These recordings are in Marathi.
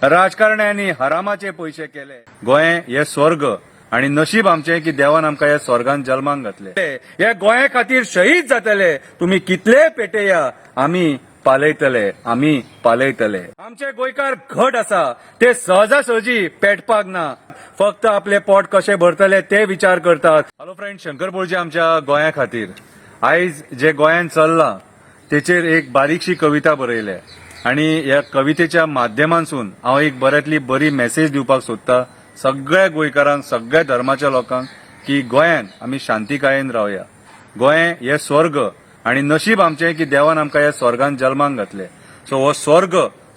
राजकारण्यांनी हरामाचे पैसे केले। गोंय हे स्वर्ग आणि नशीब आमचे की देवान आमकां ह्या स्वर्गान जल्माक घातले। हे गोंया खातीर शहीद जातले, तुम्ही कितले पेटया आमी पालयतले। आमचे गोंयकार घट आसा, ते सहजासहजी पेटपाक ना, फक्त आपले पोट कशे भरतले ते विचार करतात। हॅलो फ्रेंड, शंकर बोळजे आमच्या गोंया खातीर आयज जे गोंयान चल्ला तेचेर एक बारीकशी कविता बरयल्या आणि ह्या कवितेच्या माध्यमांसून हांव एक बऱ्यांतली बरी मेसेज दिवपाक सोदता सगळ्या गोंयकारांक, सगळ्या धर्माच्या लोकांक की गोंयान आमी शांतिकायेन रावया। गोंय हे स्वर्ग आणि नशीब आमचे की देवान आमकां ह्या स्वर्गान जल्माक घातले। सो हो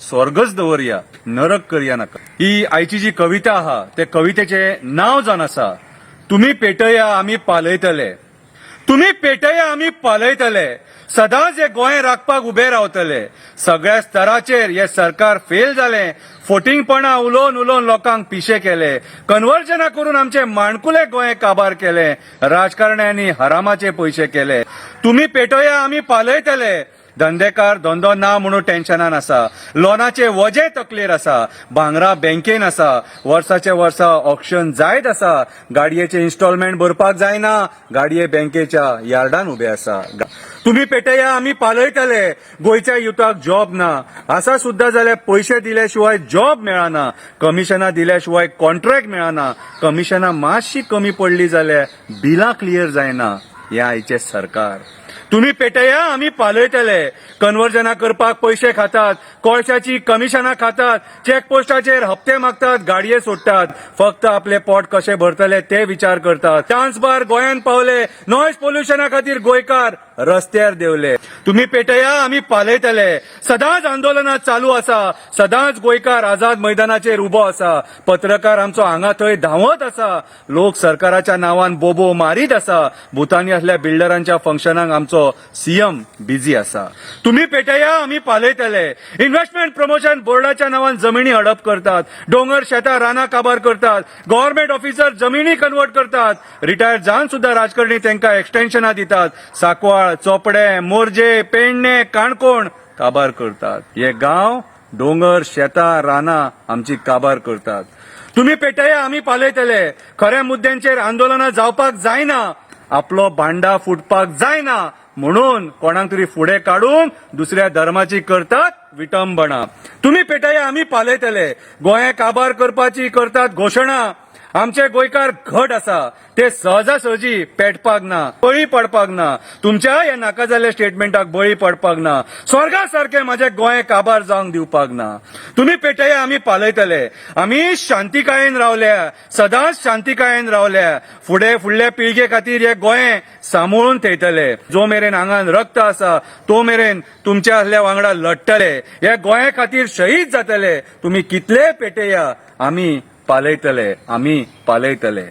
स्वर्गच दवरया, नरक करया नाका। ही आयची जी कविता आहा ते कवितेचे नाव जावन आसा तुम्ही पेटया आमी पालयतले। तुम्ही पेटया आमी पालयतले, सदांच हे गोंय राखपाक उभे रावतले। सगळ्या स्तराचेर हे सरकार फेल जाले, फोटिंगपणा उलोवन लोकांक पिशे केले, कन्वर्जना करून आमचे माणकुले गोंय काबार केले, राजकारण्यांनी हरामाचे पैसे केले। तुम्ही पेटया आमी पालयतले, धंदेकार धंदो ना म्हणून टेन्शनान आसा, लोनाचे वजे तकलेर आसा, भांगरा बँकेन आसा, वर्साचे वर्सा ऑक्शन जायत आसा, गाडयेचे इन्स्टॉलमेंट भरपाक जायना, गाडये बँकेच्या यार्डान उभे आसा। तुम्ही पेटया आमी पालयतले, गोंयच्या युथाक जॉब ना, आसा सुद्धा जाल्यार पैसे दिल्या शिवाय जॉब मेळना, कमिशनां दिल्या शिवाय कॉन्ट्रॅक्ट मेळना, कमिशनां मातशी कमी पडली जाल्यार बिलां क्लियर जायना, हे आयचे सरकार। तुम्ही पेटया आमी पालयतले, कन्वर्जना करपाक पैसे खातात, कोळशाची कमिशनां खातात, चेकपोस्टाचेर हप्ते मागतात, गाडये सोडतात, फक्त आपले पोट कशे भरतले ते विचार करतात। चान्स बार गोंयान पावले, नॉयज पोल्युशना खातीर गोंयकार रस्त्यार देवले। तुम्ही पेटया आमी पालयतले, सदांच आंदोलनां चालू आसा, सदांच गोंयकार आझाद मैदानाचेर उबो आसा, पत्रकार आमचो हांगा थंय धांवत आसा, लोक सरकाराच्या नांवान बोबो मारीत आसा, भुतानी असल्या बिल्डरांच्या फंक्शनाक आमचो सीएम बिझी आसा। तुम्ही पेटया आमी पालयतले, इन्व्हेस्टमेंट प्रमोशन बोर्डाच्या नांवान जमिनी हडप करतात, डोंगर शेतां रानां काबार करतात, गव्हर्नमेंट ऑफिसर जमिनी कन्वर्ट करतात, रिटायर जावन सुद्धा राजकारणी तांकां एक्सटेन्शनां दितात, सांकवाळ, चोपडे, मोरजे, पेडणे, काणकोण काबार करतात। हे गांव, डोंगर, शेतां, रानां आमची काबार करतात। तुम्ही पेटया आमी पालयतले, खऱ्या मुद्द्यांचेर आंदोलनां जावपाक जायना, आपलो भांडा फुटपाक जायना, म्हणून कोणाक तरी फुडें काडून दुसऱ्या धर्माची करतात विटंबना। तुम्ही पेटया आमी पालयतले, गोंया काबार करपाची करतात घोशणा, आमचे गोंयकार घट आसा, ते सहजासहजी पेटपाक ना, बळी पडपाक ना, तुमच्या ह्या नाका जाल्ल्या स्टेटमेंटाक बळी पडपाक ना, स्वर्गा सारखे माझे गोंय काबार जावंक दिवपाक ना। तुम्ही पेटया आमी पालयतले, आमी शांतिकायेन रावल्या, सदांच शांतिकायेन रावल्या, फुडल्या पिळगे खातीर हे गोंय सांबाळून थेयतले। जो मेरेन आंगान रक्त आसा तो मेरेन तुमच्या असल्या वांगडा लढतले, हे गोंया खातीर शहीद जातले, तुम्ही कितले पेटया आमी पालयतले।